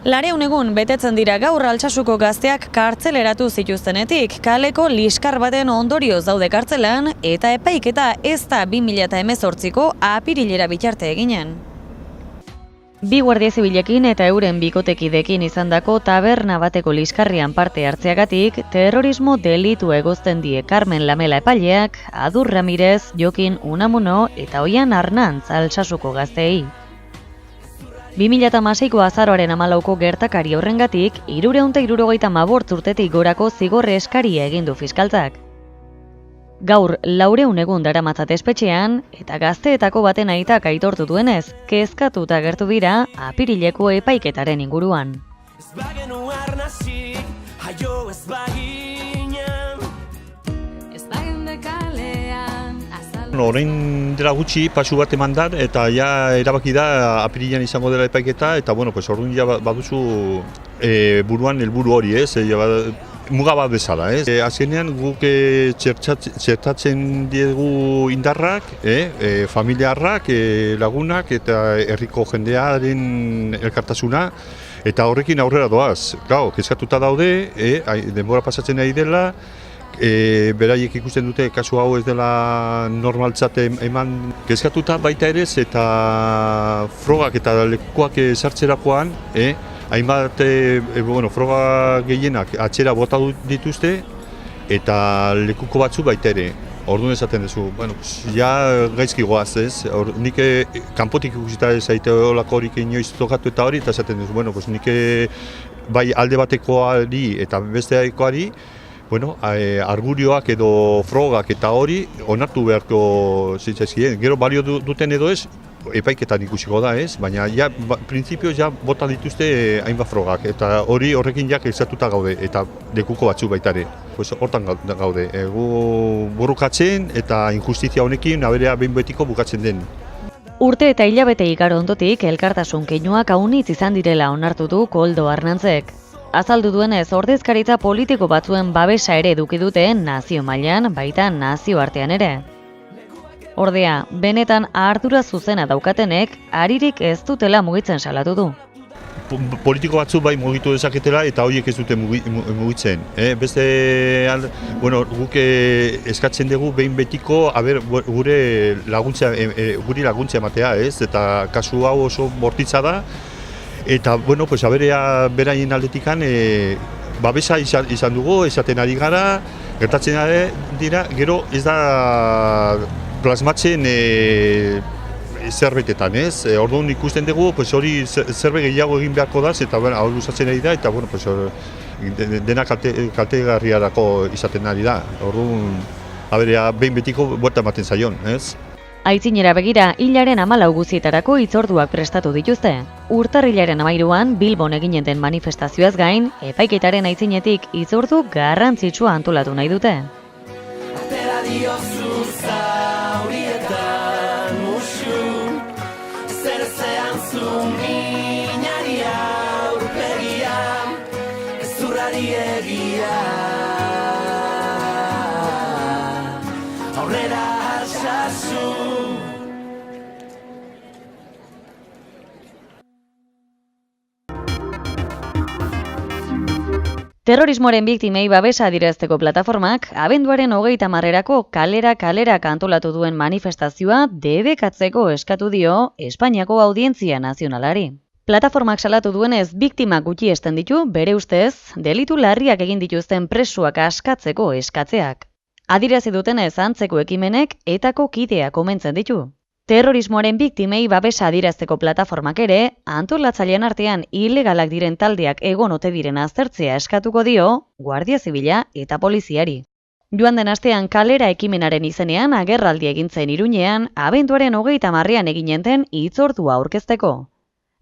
Lareun egun betetzen dira gaur Altsasuko gazteak kartzeleratu zituztenetik, kaleko liskar baten ondorioz daude kartzelan eta epaiketa ez da 2018ko apirilera bitarte eginen. Bi guardia zibilekin eta euren bikotekidekin izandako taberna bateko liskarrian parte hartzeagatik, terrorismo delitu egozten die Carmen Lamela epaileak, Adur Ramirez, Jokin Unamuno eta Oian Arnantz Altsasuko gazteei. 2006ko azaroaren 14ko gertakari horrengatik, 375 urtetik gorako zigorre eskaria egin du fiskaltzak. Gaur 400 egun daramatzat espetxean, eta gazteetako baten aitak aitortu duenez, kezkatuta agertu dira apirileko epaiketaren inguruan. Orain dela gutxi pasu bat eman da eta ja erabaki da apirilean izango dela epaiketa eta orduan ja baduzu buruan helburu hori, muga bat bezala, azkenean guk txertatzen diegu indarrak, familiarrak, lagunak eta herriko jendearen elkartasuna eta horrekin aurrera doaz. Gau, kezkatuta daude, denbora pasatzen ari dela, beraiek ikusten dute kasu hau ez dela normaltzat eman kezkatuta baita ere eta frogak eta lekuak sartzerakoan, hainbat froga gehienak atxera bota dituzte eta lekuko batzu baita ere. Orduan esaten duzu, ja gaizki goaz ez, nik kanpotik ikusita ez aite olako horik inoiz tokatu eta hori, eta esaten duzu, nik bai alde batekoari eta besteakoari, argurioak edo frogak eta hori onartu beharko zitzaizkien. Gero balio duten edo ez, epaiketan ikusiko da ez, baina printzipio bota dituzte hainbat frogak eta horrekin kezkatuta gaude eta lekuko batzu baita ere. Hortan gaude, gu borrokatzen eta injustizia honekin aberea behin betiko bukatzen den. Urte eta hilabete igaro ondotik elkartasun keinuak aunitz izan direla onartu du Koldo Arnantzek. Azaldu duenez, ordezkaritza politiko batzuen babesa ere eduki dute nazio mailan, baita nazioartean ere. Ordea, benetan ardura zuzena daukatenek, haririk ez dutela mugitzen salatu du. Politiko batzu bai mugitu dezaketela eta horiek ez dute mugitzen. Beste, guk eskatzen dugu behin betiko gure laguntza ematea, eta kasu hau oso bortitza da. Eta, beraien aldetikan babesa izan dugu, esaten ari gara, gertatzen dira, gero ez da plasmatzen zerbetetan, ez? Orduan ikusten dugu, hori zerbait gehiago egin beharko da, eta hau luzatzen ari da, eta dena kaltegarriarako izaten ari da. Orduan, behin betiko buelta ematen zaion, ez? Aitzinera begira, hilaren 14 guztietarako hitzorduak prestatu dituzte. Urtarrilaren 13an Bilbon eginen den manifestazioaz gain, epaiketaren aitzinetik hitzordu garrantzitsua antolatu nahi dute. Atera diozu zaurietan musu, zerzean zu minari aurpegia, ezurrari egia. Aurrera Altsasu. Terrorismoaren biktimei babesa adierazteko plataformak abenduaren 30erako kalera antolatu duen manifestazioa debekatzeko eskatu dio Espainiako Audientzia Nazionalari. Plataformak salatu duenez biktimak gutxiesten ditu bere ustez delitu larriak egin dituzten presuak askatzeko eskatzeak. Adierazi dutenez antzeko ekimenek etako kideak omentzen ditu. Terrorismoaren biktimei babesa adierazteko plataformak ere, antolatzaileen artean ilegalak diren taldeak egon ote diren aztertzea eskatuko dio, Guardia Zibila eta poliziari. Joan den astean kalera ekimenaren izenean agerraldi egin zen Iruñean, abenduaren 30an eginen den hitzordua aurkezteko.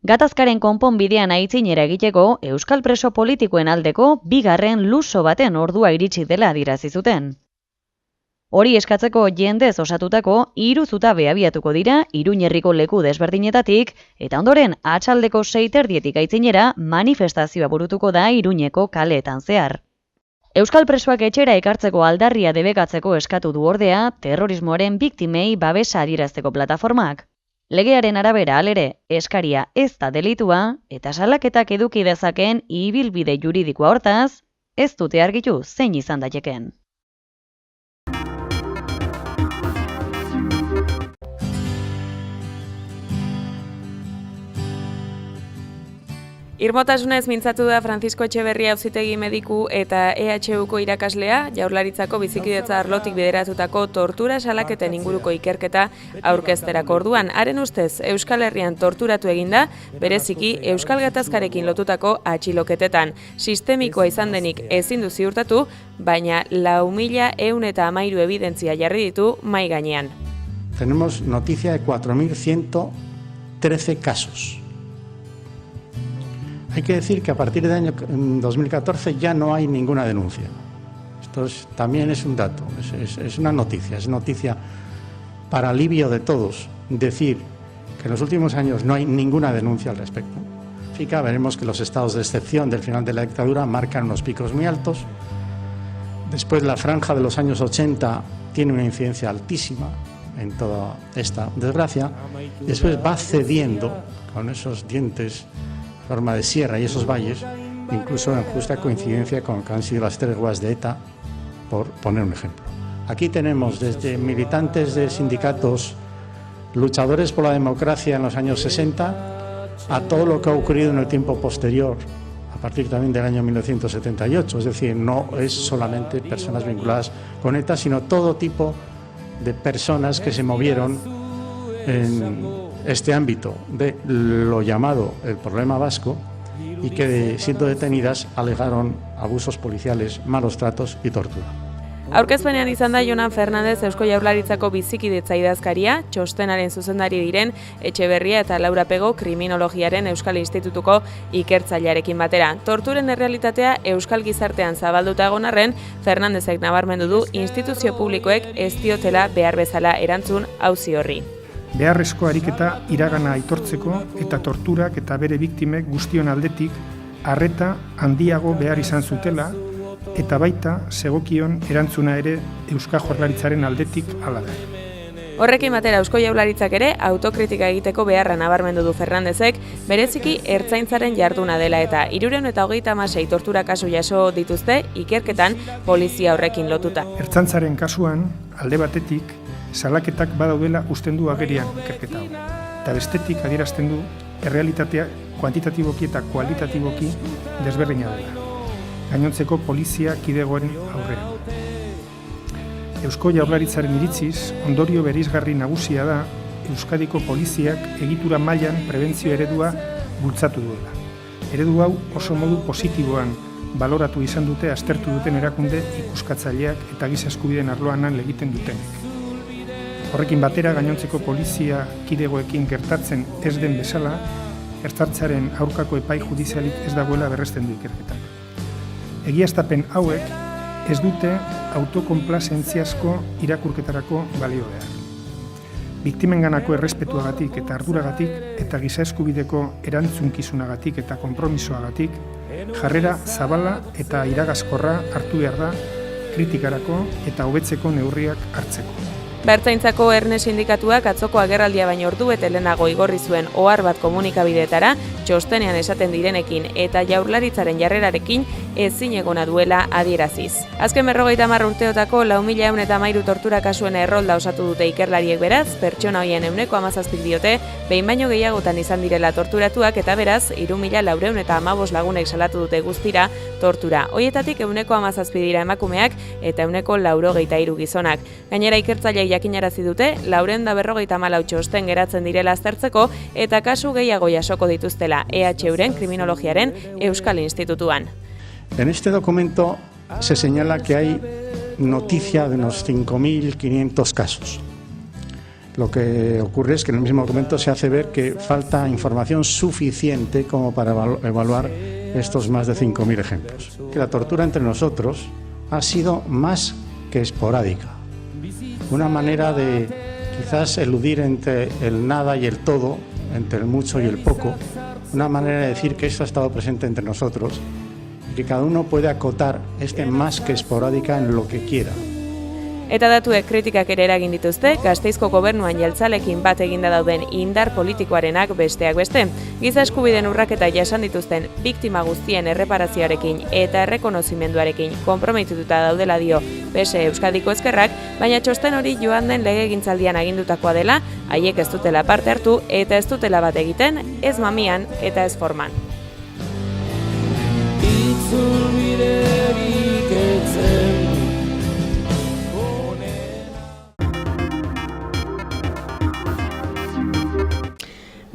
Gatazkaren konponbidean aitzinera egiteko, euskal preso politikoen aldeko bigarren luso baten ordua iritsi dela adierazi zuten. Hori eskatzeko jendez osatutako 3 zutabe abiatuko dira Iruñerriko leku desberdinetatik eta ondoren atxaldeko 6:30 aitzinera manifestazioa burutuko da Iruñeko kaleetan zehar. Euskal presoak etxera ekartzeko aldarria debekatzeko eskatu du ordea terrorismoaren biktimei babesa adierazteko plataformak. Legearen arabera halere, eskaria ez da delitua eta salaketak eduki dezakeen ibilbide juridikoa hortaz, ez dute argitu zein izan daitekeen. Irmotasunez mintzatu da Francisco Etxeberria auzitegi mediku eta EHUko irakaslea, Jaurlaritzako bizikidetza arlotik bideratutako tortura salaketen inguruko ikerketa aurkezterako orduan. Haren ustez, Euskal Herrian torturatu eginda, bereziki Euskal Gatazkarekin lotutako atxiloketetan. Sistemikoa izan denik ezin du ziurtatu, baina 4.113 evidentzia jarri ditu mahai gainean. Tenemos noticia de 4.113 casos. Hay que decir que a partir del año 2014 ya no hay ninguna denuncia. Esto también es un dato, es una noticia, es noticia para alivio de todos. Decir que en los últimos años no hay ninguna denuncia al respecto. Significa, veremos que los estados de excepción del final de la dictadura marcan unos picos muy altos. Después la franja de los años 80 tiene una incidencia altísima en toda esta desgracia. Después va cediendo con esos dientes forma de sierra y esos valles, incluso en justa coincidencia con lo que han sido las treguas de ETA, por poner un ejemplo. Aquí tenemos desde militantes de sindicatos, luchadores por la democracia en los años 60, a todo lo que ha ocurrido en el tiempo posterior, a partir también del año 1978, es decir, no es solamente personas vinculadas con ETA, sino todo tipo de personas que se movieron en este ámbito de lo llamado el problema vasco y que, siendo detenidas, alegaron abusos policiales, malos tratos y tortura. Aurkezpenean izan da Jonan Fernandez Eusko Jaurlaritzako bizikidetza idazkaria, txostenaren zuzendari diren Etxeberria eta Laura Pego Kriminologiaren Euskal Institutuko ikertzailearekin batera. Torturen errealitatea euskal gizartean zabalduta egon arren, Fernandezek nabarmendu du instituzio publikoek ez diotela behar bezala erantzun auzi horri. Beharrezko ariketa iragana aitortzeko eta torturak eta bere biktimek guztion aldetik arreta handiago behar izan zutela eta baita segokion erantzuna ere Eusko Jaurlaritzaren aldetik hala da. Horrekin batera Eusko Jaurlaritzak ere autokritika egiteko beharra nabarmendu du Fernandezek, bereziki ertzaintzaren jarduna dela eta 336 tortura kasu jaso dituzte ikerketan polizia horrekin lotuta. Ertzaintzaren kasuan alde batetik salaketak badaudela usten du agerian ikerketa hau. Eta bestetik adierazten du errealitatea kuantitatiboki eta kualitatiboki desberdina dela. Gainontzeko polizia kidegoen aurrean. Eusko Jaurlaritzaren iritziz, ondorio bereizgarri nagusia da Euskadiko poliziak egitura mailan prebentzio eredua bultzatu duela. Eredu hau oso modu positiboan baloratu izan dute aztertu duten erakunde ikuskatzaileak eta giza eskubideen arloan lan egiten dutenek. Horrekin batera gainontzeko polizia kidegoekin gertatzen ez den bezala, ertzaintzaren aurkako epai judizialik ez dagoela berresten du ikerketak. Egiaztapen hauek ez dute autokonplazentziazko irakurketarako balio behar. Biktimenganako errespetuagatik eta arduragatik eta giza eskubideko erantzunkizunagatik eta konpromisoagatik jarrera zabala eta iragaskorra hartu behar da kritikarako eta hobetzeko neurriak hartzeko. Ertzaintzako Erne sindikatuak atzoko agerraldia baino ordubete lehenago igorri zuen ohar bat komunikabideetara, txostenean esaten direnekin eta Jaurlaritzaren jarrerarekin ezinegona duela adieraziz. Azken 50 urteotako 4.113 tortura kasuen errolda osatu dute ikerlariek beraz, pertsona hoien 17% diote, behin baino gehiagotan izan direla torturatuak eta beraz, 3.415 lagunek salatu dute guztira tortura. Hoietatik 17% dira emakumeak eta 183 gizonak. Gainera ikertzaileek jakinarazi dute, 454 txosten geratzen direla aztertzeko eta kasu gehiago jasoko dituztela EHUren Kriminologiaren Euskal Institutuan. En este documento se señala que hay noticia de unos 5.500 casos. Lo que ocurre es que en el mismo documento se hace ver que falta información suficiente como para evaluar estos más de 5.000 ejemplos. Que la tortura entre nosotros ha sido más que esporádica. Una manera de quizás eludir entre el nada y el todo, entre el mucho y el poco, una manera de decir que esto ha estado presente entre nosotros y que cada uno puede acotar más que esporádica en lo que quiera. Eta datuek kritikak ere eragin dituzte, Gasteizko gobernuan jeltzalekin bat eginda dauden indar politikoarenak besteak beste. Giza eskubideen urraketa jasan dituzten biktima guztien erreparazioarekin eta errekonozimenduarekin konprometituta daudela dio PSE Euskadiko Ezkerrak, baina txosten hori joan den legegintzaldian agindutakoa dela, haiek ez dutela parte hartu eta ez dutela bat egiten, ez mamian eta ez forman.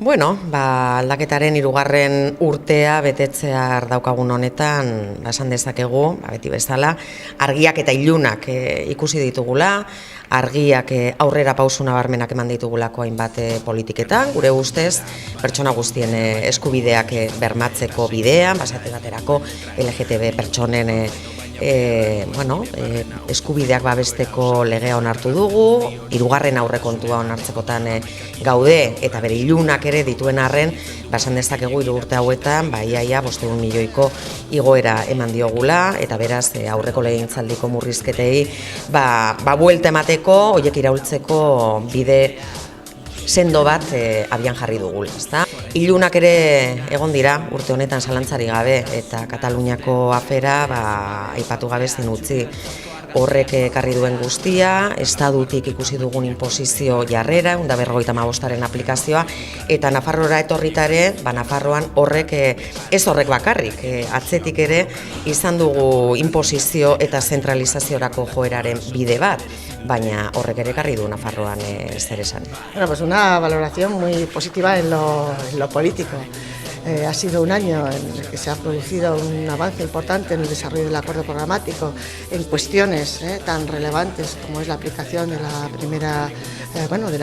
Bueno, aldaketaren 3. urtea betetzear daukagun honetan, esan dezakegu, beti bezala, argiak eta ilunak ikusi ditugula, argiak aurrera pausu nabarmenak eman ditugulako hainbat politiketan, gure ustez, pertsona guztien eskubideak bermatzeko bidean, basate baterako LGTB pertsonen eskubideak babesteko legea onartu dugu, 3. aurrekontua onartzekotan gaude eta bere ilunak ere dituen arren, esan dezakegu 3 urte hauetan, iaia 500 milioiko igoera eman diogula, eta beraz aurreko legegintzaldiko murrizketei buelta emateko, horiek iraultzeko bide sendo bat abian jarri dugula, ezta? Ilunak ere egon dira urte honetan zalantzari gabe, eta Kataluniako afera aipatu gabe zen utzi. Horrek ekarri duen guztia, estadutik ikusi dugun inposizio jarrera, 155aren aplikazioa, eta Nafarroara etorritare, Nafarroan horrek, ez horrek bakarrik, atzetik ere izan dugu inposizio eta zentralizaziorako joeraren bide bat, baina horrek ere ekarri du Nafarroan zer esan. Bueno, pues una valoración muy positiva en lo político. Ha sido un año en el que se ha producido un avance importante en el desarrollo del acuerdo programático en cuestiones tan relevantes como es la aplicación de la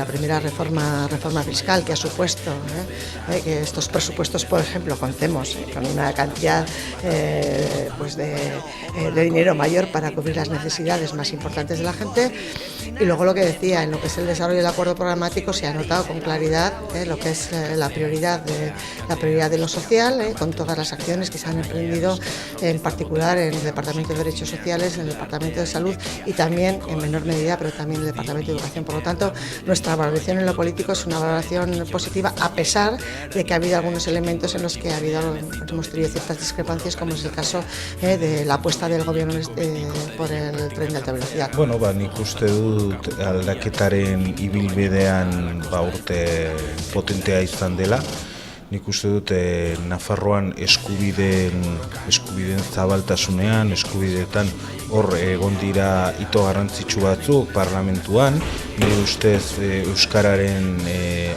primera reforma fiscal que ha supuesto que estos presupuestos, por ejemplo, contemos con una cantidad de dinero mayor para cubrir las necesidades más importantes de la gente. Y luego lo que decía, en lo que es el desarrollo del acuerdo programático se ha notado con claridad lo que es la prioridad de lo social, con todas las acciones que se han emprendido, en particular en el Departamento de Derechos Sociales, en el Departamento de Salud y también, en menor medida, pero también en el Departamento de Educación. Por lo tanto, nuestra valoración en lo político es una valoración positiva, a pesar de que ha habido algunos elementos en los que hemos tenido ciertas discrepancias, como es el caso de la apuesta del Gobierno por el tren de alta velocidad. Bueno, nik uste dut aldaketaren ibilbidean urte potentea izan dela. Nik uste dut Nafarroan eskubideen zabaltasunean, eskubideetan hor egon dira hito garrantzitsu batzuk parlamentuan. Nire ustez Euskararen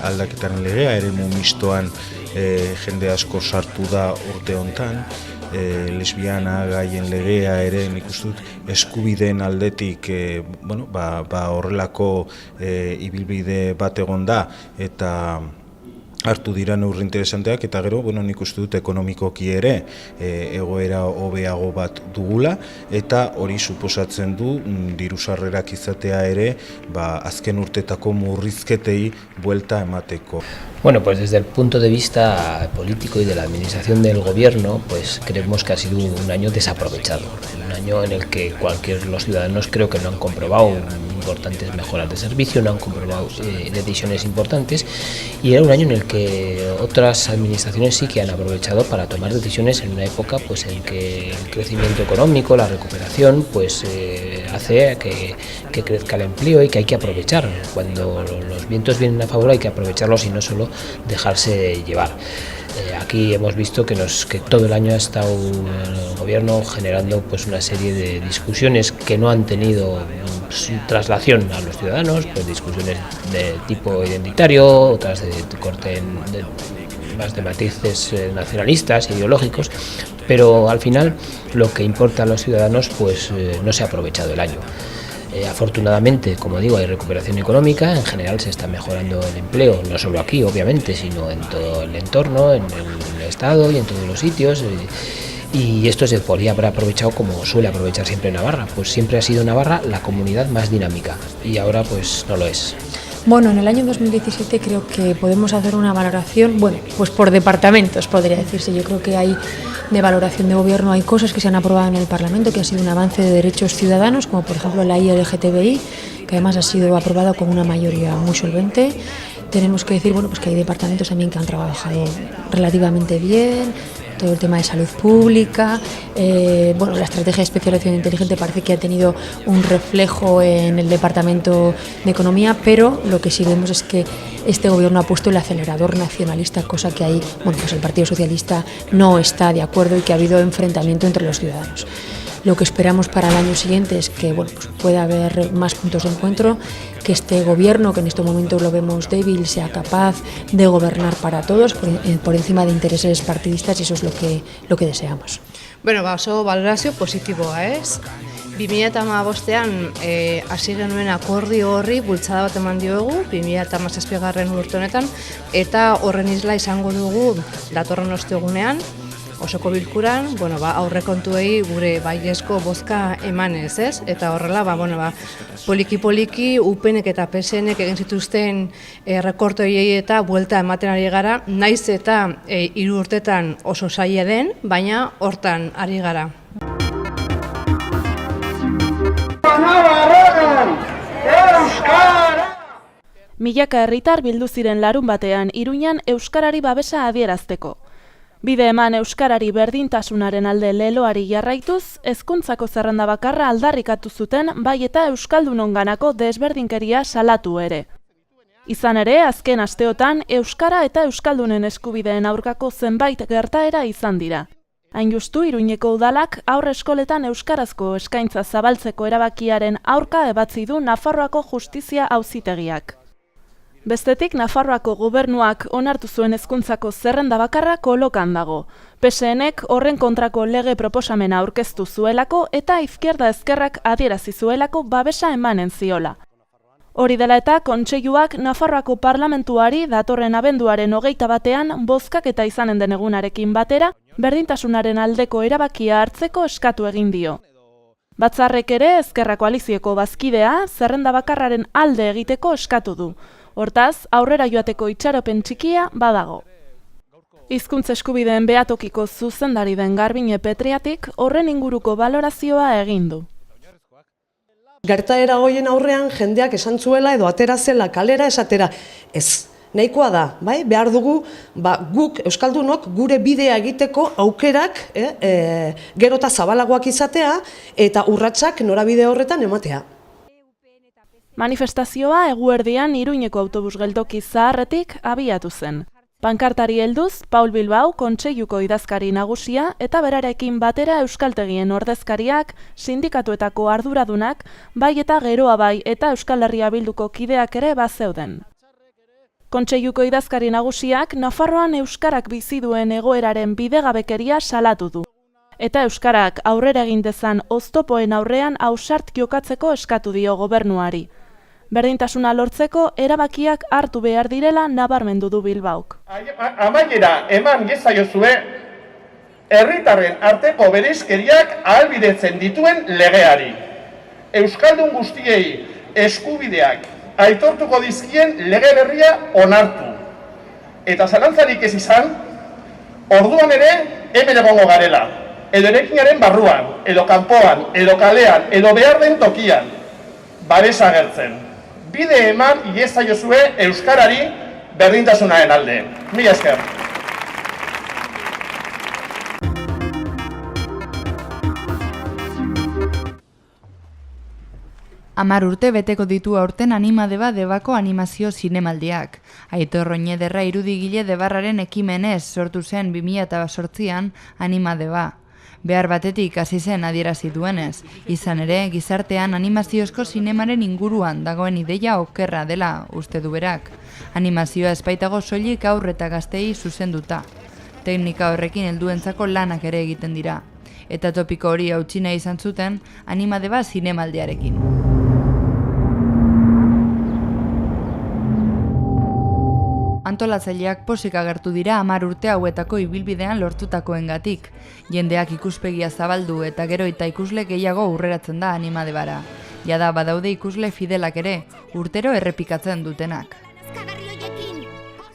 aldaketaren legea, eremu mistoan jende asko sartu da urte hontan. Lesbiana gaien legea ere nik uste dut eskubideen aldetik horrelako ibilbide bat egon da eta hartu dira neurri interesanteak, eta gero, nik uste dut ekonomikoki ere egoera hobeago bat dugula, eta hori suposatzen du diru-sarrerak izatea ere azken urtetako murrizketei buelta emateko. Bueno, pues desde el punto de vista político y de la administración del gobierno, pues creemos que ha sido un año desaprovechado, un año en el que los ciudadanos creo que no han comprobado importantes mejoras de servicio, no han comprobado decisiones importantes, y era un año en el que otras administraciones sí que han aprovechado para tomar decisiones en una época pues en que el crecimiento económico, la recuperación, pues hace que crezca el empleo y que hay que aprovechar. Cuando los vientos vienen a favor hay que aprovecharlos y no solo dejarse llevar. Aquí hemos visto que todo el año ha estado el gobierno generando pues una serie de discusiones que no han tenido traslación a los ciudadanos, pues discusiones de tipo identitario, otras de corte más de matices nacionalistas, ideológicos, pero al final lo que importa a los ciudadanos pues no se ha aprovechado el año. Afortunadamente, como digo, hay recuperación económica, en general se está mejorando el empleo, no solo aquí obviamente, sino en todo el entorno, en el Estado y en todos los sitios. Y esto se podría haber aprovechado como suele aprovechar siempre Navarra, pues siempre ha sido Navarra la comunidad más dinámica y ahora pues no lo es. Bueno, en el año 2017 creo que podemos hacer una valoración, bueno, pues por departamentos podría decirse. Yo creo que hay de valoración de gobierno, hay cosas que se han aprobado en el Parlamento que ha sido un avance de derechos ciudadanos, como por ejemplo la LGTBI, que además ha sido aprobada con una mayoría muy solvente. Tenemos que decir, bueno, pues que hay departamentos también que han trabajado relativamente bien, todo el tema de salud pública, bueno, la estrategia de especialización inteligente parece que ha tenido un reflejo en el Departamento de Economía, pero lo que sí vemos es que este gobierno ha puesto el acelerador nacionalista, cosa que ahí, bueno, pues el Partido Socialista no está de acuerdo y que ha habido enfrentamiento entre los ciudadanos. Lo que esperamos para el año siguiente es que bueno, pues pueda haber más puntos de encuentro, que este gobierno, que en este momento lo vemos débil, sea capaz de gobernar para todos por encima de intereses partidistas, y eso es lo que deseamos. Bueno, oso valorazio positiboa, ez? 2015ean hasi genuen akordio horri bultzada bat eman diogu 2017 urte honetan, eta horren isla izango dugu datorren ostegunean osoko bilkuran, bueno, aurrekontuei gure baiezko bozka emanez, ez? Eta horrela, poliki-poliki UPNek eta PSNek egin zituzten rekortoiei eta buelta ematen ari gara, naiz eta 3 urtetan oso zaila den, baina hortan ari gara. Milaka herritar bildu ziren larun batean Iruñan euskarari babesa adierazteko. Bide eman euskarari berdintasunaren alde leloari jarraituz, hezkuntzako zerrenda bakarra aldarrikatu zuten bai eta euskaldunonganako desberdinkeria salatu ere. Izan ere, azken asteotan euskara eta euskaldunen eskubideen aurkako zenbait gertaera izan dira. Hain justu, Iruñeko udalak haur eskoletan euskarazko eskaintza zabaltzeko erabakiaren aurka ebatzi du Nafarroako Justizia Auzitegiak. Bestetik, Nafarroako gobernuak onartu zuen hezkuntzako zerrenda bakarra kolokan dago. PSNek horren kontrako lege proposamena aurkeztu zuelako eta Izquierda Ezkerrak adierazi zuelako babesa emanen ziola. Hori dela eta, Kontseiluak Nafarroako parlamentuari datorren abenduaren 21ean bozkaketa izanen den egunarekin batera, berdintasunaren aldeko erabakia hartzeko eskatu egin dio. Batzarrek ere Ezkerra koalizioko bazkidea zerrenda bakarraren alde egiteko eskatu du. Hortaz, aurrera joateko itxaropen txikia badago. Hizkuntza eskubideen behatokiko zuzendari den Garbine Petriatik horren inguruko balorazioa egin du. Gertaera hoien aurrean jendeak esan zuela edo atera zela kalera esatera. Ez, nahikoa da, bai? Behar dugu guk euskaldunok gure bidea egiteko aukerak gero eta zabalagoak izatea eta urratsak norabide horretan ematea. Manifestazioa eguerdian Iruñeko autobus geltoki zaharretik abiatu zen. Pankartari helduz, Paul Bilbao Kontseiluko idazkari nagusia eta berarekin batera euskaltegien ordezkariak, sindikatuetako arduradunak, bai eta geroa bai eta Euskal Herria Bilduko kideak ere bazeuden. Kontseiluko idazkari nagusiak Nafarroan euskarak bizi duen egoeraren bidegabekeria salatu du. Eta euskarak aurrera egin dezan oztopoen aurrean ausart jokatzeko eskatu dio gobernuari. Berdintasuna lortzeko erabakiak hartu behar direla nabarmendu du Bilbaok. Amaiera eman gezaiozue herritarren arteko bereizkeriak ahalbidetzen dituen legeari. Euskaldun guztiei eskubideak aitortuko dizkien lege berria onartu. Eta zalantzarik ez izan, orduan ere hemen egongo garela. Edo eraikinaren barruan, edo kanpoan, edo kalean, edo behar den tokian, babesa agertzen. Bide eman iezaiozue euskarari berdintasunaren alde. Mila esker. Amar urte beteko ditu aurten Animadeba Debako animazio zinemaldiak. Aitor Oñederra irudegile Debarraren ekimenez sortu zen 2008an Animadeba. Behar batetik hasi zen adierazi duenez, izan ere gizartean animaziozko zinemaren inguruan dagoen ideia okerra dela uste du berak. Animazioa espaitago soilik haur eta gaztei zuzenduta. Teknika horrekin helduentzako lanak ere egiten dira. Eta topiko hori hautsi nahi izan zuten Animadeba zinemaldiarekin. Antolatzaileak pozik agertu dira 10 urte hauetako ibilbidean lortutakoengatik. Jendeak ikuspegia zabaldu eta gero eta ikusle gehiago urreratzen da Animadebara. Jada badaude ikusle fidelak ere, urtero errepikatzen dutenak.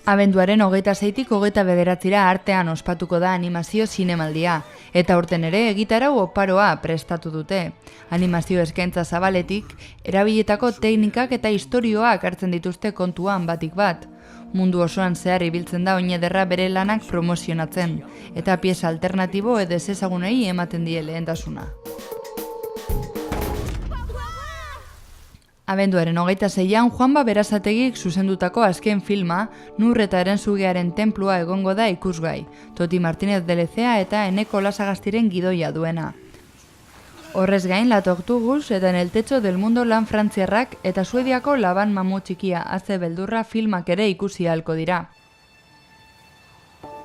Abenduaren 26tik 29 artean ospatuko da animazio zinemaldia, eta urten ere egitarau oparoa prestatu dute. Animazio eskaintza zabaletik, erabilietako teknikak eta istorioak hartzen dituzte kontuan batik bat. Mundu osoan zehar ibiltzen da Oñederra bere lanak promozionatzen, eta pieza alternatibo edo ezezagunei ematen die lehentasuna. Abenduaren 26an Juanba Berasategik zuzendutako azken filma, Nur eta Erensugearen tenplua egongo da ikusgai, Toti Martínez de Lezea eta Eneko Lasagastiren gidoia duena. Horrez gain, La Tortugus eta En el techo del mundo lan frantziarrak eta Suediako Laban mamu txikia Aze beldurra filmak ere ikusi ahalko dira.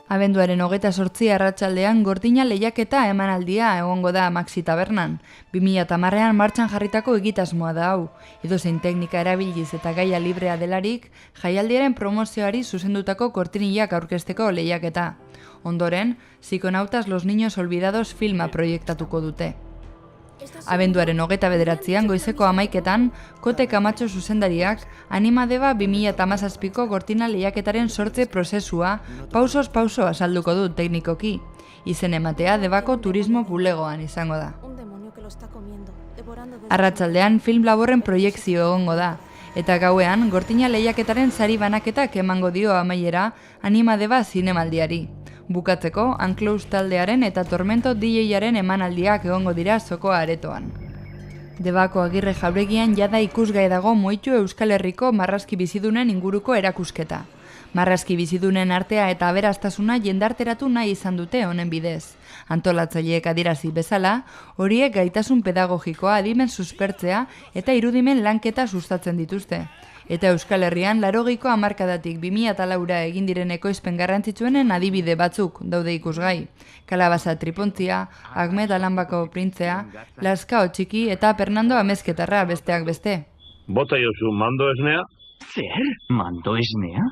Abenduaren 28 arratsaldean Gordina lehiaketa emanaldia egongo da Maxi Tabernan. 2010ean martxan jarritako egitasmoa da hau. Edozein teknika erabiliz eta gaia librea delarik, jaialdiaren promozioari zuzendutako kortinilak aurkezteko lehiaketa. Ondoren, Psikonautas los niños olvidados filma proiektatuko dute. Abenduaren 29an goizeko 11etan, Kote Kamatxo zuzendariak Animadeba 2017ko gortina lehiaketaren sortze prozesua pausos pauso azalduko du teknikoki. Izen ematea Debako turismo bulegoan izango da. Arratsaldean film laborren proiekzio egongo da, eta gauean gortina lehiaketaren sari banaketak emango dio amaiera Animadeba zinemaldiari. Bukatzeko, Unclosed taldearen eta Tormento DJ-aren emanaldiak egongo dira Zokoa aretoan. Debako Agirre Jauregian jada ikusgai dago Moitu Euskal Herriko marrazki bizidunen inguruko erakusketa. Marrazki bizidunen artea eta aberastasuna jendarteratu nahi izan dute honen bidez. Antolatzaileek adierazi bezala, horiek gaitasun pedagogikoa adimen suspertzea eta irudimen lanketa sustatzen dituzte. Eta Euskal Herrian 80ko hamarkadatik 2004 egin diren ekoizpen garrantzitsuenen adibide batzuk daude ikusgai. Kalabaza Tripontzia, Ahmed Alambako Printzea, Laskao Txiki eta Fernando Amezketarra besteak beste. Bota jozu mando esnea? Zer? Mando esnea?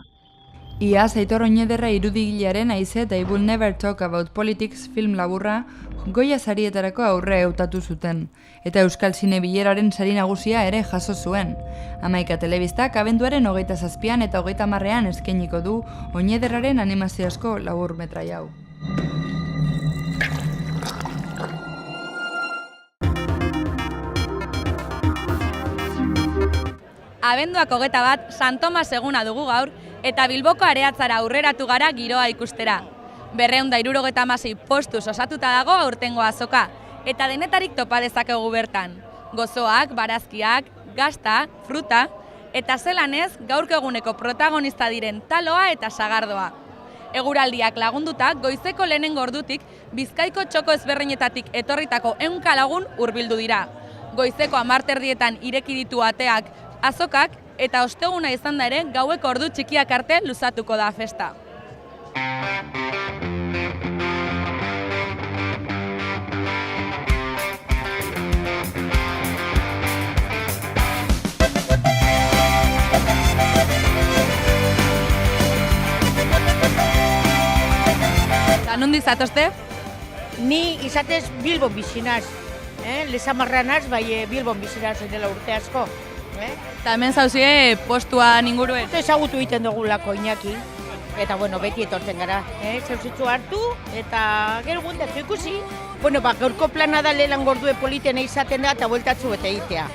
Iaz Aitor Oñederra irudigilearen Aize eta I Will Never Talk About Politics film laburra Goya sarietarako aurre hautatu zuten, eta Euskal Zine Bileraren sari nagusia ere jaso zuen. Hamaika telebistak abenduaren 27an eta 30ean eskainiko du Oñederraren animaziozko labur metrai hau. Abenduak 21 San Tomas eguna dugu gaur, eta Bilboko areatzara aurreratu gara giroa ikustera. 276 postuz osatuta dago aurtengo azoka, eta denetarik topa dezakegu bertan. Gozoak, barazkiak, gazta, fruta, eta zelanez gaurko eguneko protagonista diren taloa eta sagardoa. Eguraldiak lagunduta, goizeko lehenengo ordutik, Bizkaiko txoko ezberdinetatik etorritako 100 lagun hurbildu dira. Goizeko 10 ireki ditu ateak azokak, eta osteguna izan da ere gaueko ordu txikiak arte luzatuko da festa. Nondi zatozte? Ni izatez Bilbon bizinaz. Lezamarranaz, bai Bilbon bizinaz dela urte asko. Eta hemen zauzie postuan inguruen? Ezagutu egiten dugulako Iñaki. Eta bueno, beti etortzen gara. Zauzitzu hartu eta gero gundatu ikusi. Bueno, gaurko plana da lehenan gordue politena izaten da eta bueltatzu eta egitea.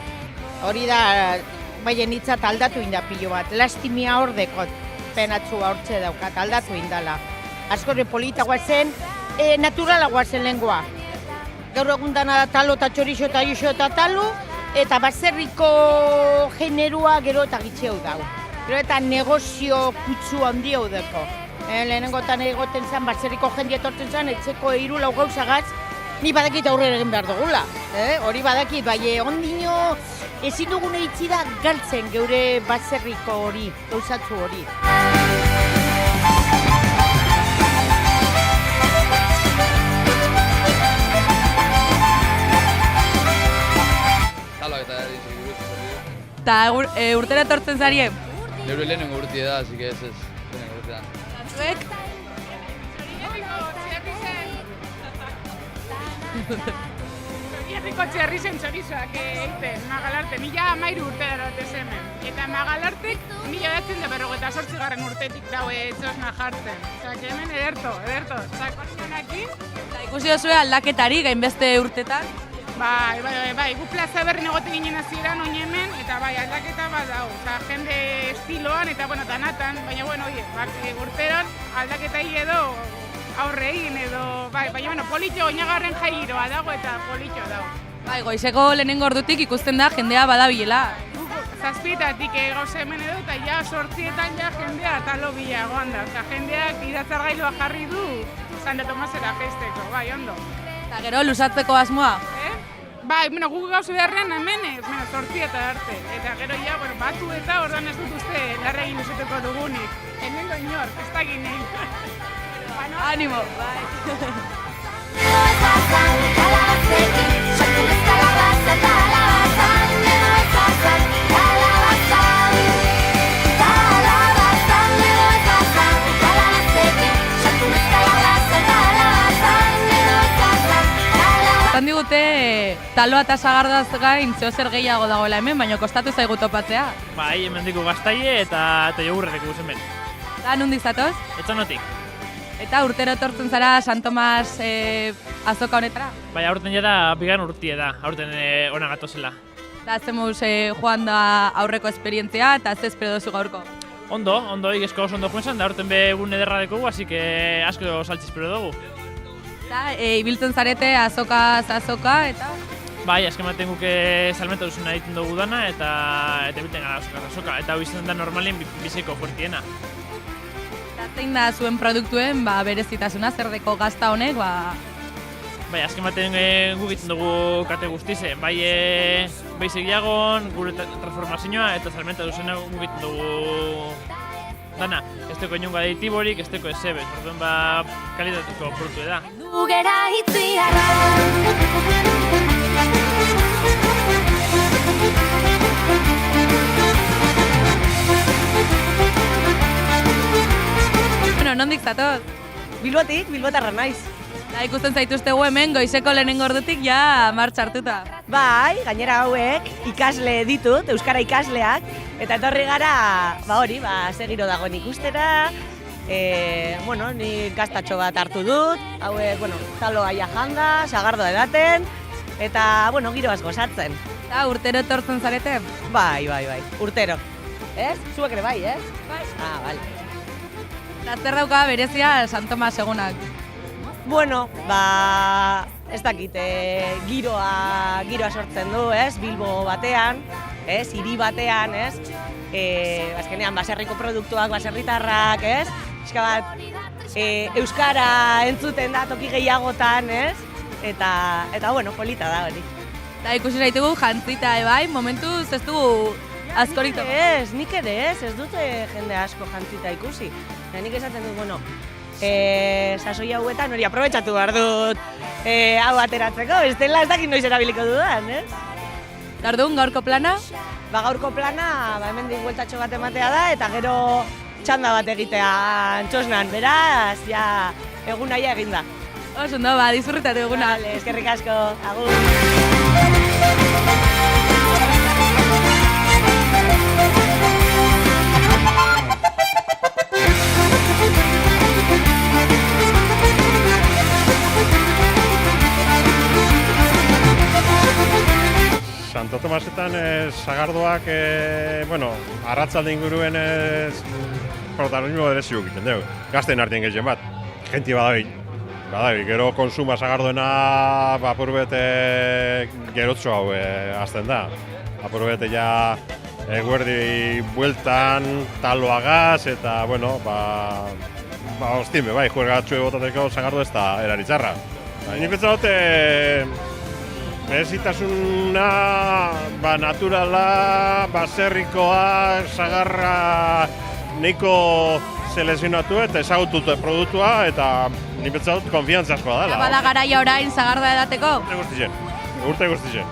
Hori da, baien hitzat aldatu inda pilo bat. Lastimia hor dekot, penatzua hortze daukat, aldatu indala. Askorre polita guazen, naturala guazen lengoa. Gaur egun dana talo eta txorixo eta iso eta talo, eta baserriko generua gero eta gitxe hau dau. Gero eta negozio kutsu handi hau deko. Lehenengotan egoten zen, baserriko jende etortzen zen, etxeko 3-4 gauzagaz, ni badakit aurrera egin behar dugula. Hori badakit, bai ondino ezin dugune itxi da galtzen geure baserriko hori, gauzatzu hori. Eta urtera etortzen zarie? Neure lehenengo urtie da, así que ez lehenengo urtea. Zuek? Baserriko txerri zentzorizoak egiten, Magalarte, 1013 urte darote hemen. Eta Magalartek 1958 urtetik daue txosna jartzen. Osa, hemen ederto, sakonionakin. Eta ikusi duzue aldaketari gainbeste urtetan? Bai, gu plaza berri negote ginen hasieran oin hemen, eta bai, aldaketa bat dago. Osa, jende estiloan eta, danatan, baina, urteron aldaketa edo aurre egin edo, baina, politxo, oinagarren jai giroa dago eta politxo dago. Bai, goizeko lehenengo ordutik ikusten da jendea badabilela. Zazpietatik gauza hemen edo eta ja 8etan ja jendea talo bila egoan da. Osa, jendeak idatzargailua jarri du Santa Tomasera festeko, bai, ondo. Eta gero, luzatzeko asmoa? Bai, guk gauzu beharrean hemen, 8eta arte. Eta gero ja, batu eta ordan ez dut uste larregin luzatuko dugunik. Hemengo inor, ez da ginei. Animo, bai. Esan digute, taloa eta sagardaz gain zeo zer gehiago dagoela hemen, baina kostatu zaigu topatzea. Bai, hemen diko gaztaile eta jogurretik guzen ben. Eta nondik zatoz? Etxanotik. Eta urtero etortzen zara San Tomas azoka honetara? Bai, aurten jada bigarren urtie da, aurten ona gatozela. Eta zemuz joan da aurreko esperientzia eta ze espero duzu gaurko? Ondo, igezko oso ondo joan da aurten be egun ederra dekogu, así que asko saltzi espero dugu. Eta ibiltzen zarete azokaz azoka eta? Bai, azken baten guke salmenta duzuna egiten dugu dana eta ibilten gara azokaz azoka. Eta hori izan da normalien biziko fuertiena. Eta zein da zuen produktuen berezitasuna, zer deko gazta honek? Bai, azken baten guk egiten dugu kate guztize. Bai segiagon, gure transformazioa eta salmenta duzuna guk egiten dugu dana. Ez teko inunga aditiborik, ez teko ezebet. Orduan kalitateko produktu da. Dugera hitziarra. Bueno, nondik zatoz? Bilbotik, bilbotarra naiz. Da, ikusten zaituztegu hemen goizeko lehenengo ordutik ja martxa hartuta. Bai, gainera hauek ikasle ditut, euskara ikasleak, eta etorri gara, ze giro dagoen ikustera, ni gaztatxo bat hartu dut, hauek, taloa janda, sagardoa edaten, eta, giroaz gozatzen. Eta urtero etortzen zarete? Bai, urtero. Ez? Zuek ere bai, ez? Bai. Ah, bale. Eta zer dauka berezia San Tomas egunak? Ez dakit, giroa sortzen du, ez? Bilbo batean, ez? Hiri batean, ez? Azkenean, baserriko produktuak, baserritarrak, ez? Euskara entzuten da toki gehiagotan, ez? Eta polita da hori. Eta ikusi zaitugu jantzita, bai? Momentuz ez du askorik toki? Ez, nik ere ez dute jende asko jantzita ikusi. Nik esaten dut, sasoi hauetan hori aprobetxatu behar dut hau ateratzeko, bestela ez dakit noiz erabiliko dudan, ez? Tardun, gaurko plana? Gaurko plana, hemen dik bueltatxo bat ematea da, eta gero txanda bat egitea txosnan, beraz, egun nahi egin da. Oso, dizurritatu eguna. Vale, eskerrik asko, agur. Santo Tomasetan sagardoak, arratzalde inguruen protagonismo berezi egiten dugu. Gazten artean gehien bat, jenti badabil. Gero konsuma sagardoena apurbete gerotxo hau azten da. Apurbete ja eguerdi bueltan taloagaz eta, hostime, juergatxue botateko sagardo ez da eraritzarra. Ni pentsa dute berezitasuna, naturala, baserrikoa, sagarra nahiko selezionatu eta ezagutute produktua eta ni pentsa dut konfiantza askoa dela. Bada garaia orain sagardoa edateko? Urte guztien.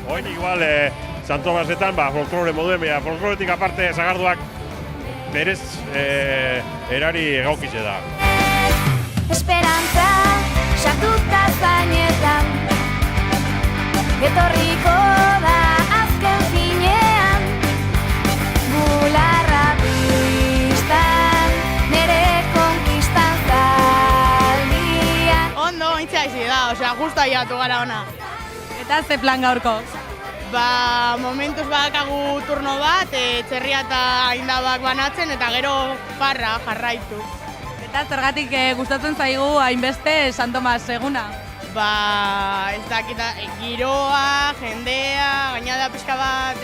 Oin igual San Tomasetan folklore moduen, folkloretik aparte sagardoak berez erari egokitze da. Esperantza, sartuta zainetan, etorriko da azken finean, bularra pistan, nere konkistan zaldian. Ondo, ointza izi da, osea, justo aiatu gara ona. Eta ze plan gaurko? Ba, momentuz badakagu turno bat, txerria eta indabak banatzen, eta gero farra jarraitu. Eta zergatik gustatzen zaigu hainbeste San Tomas eguna? Ba, ez dakita, giroa, jendea, gaina da pixka bat,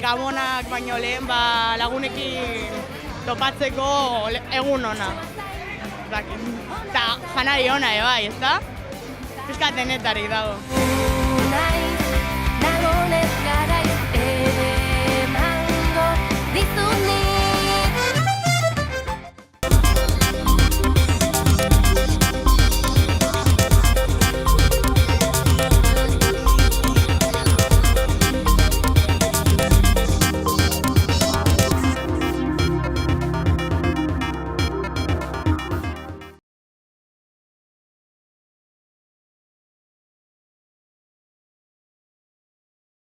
gabonak baino lehen, ba, lagunekin topatzeko egun ona. Eta janari ona, bai, ez da? Pixka denetarik dago.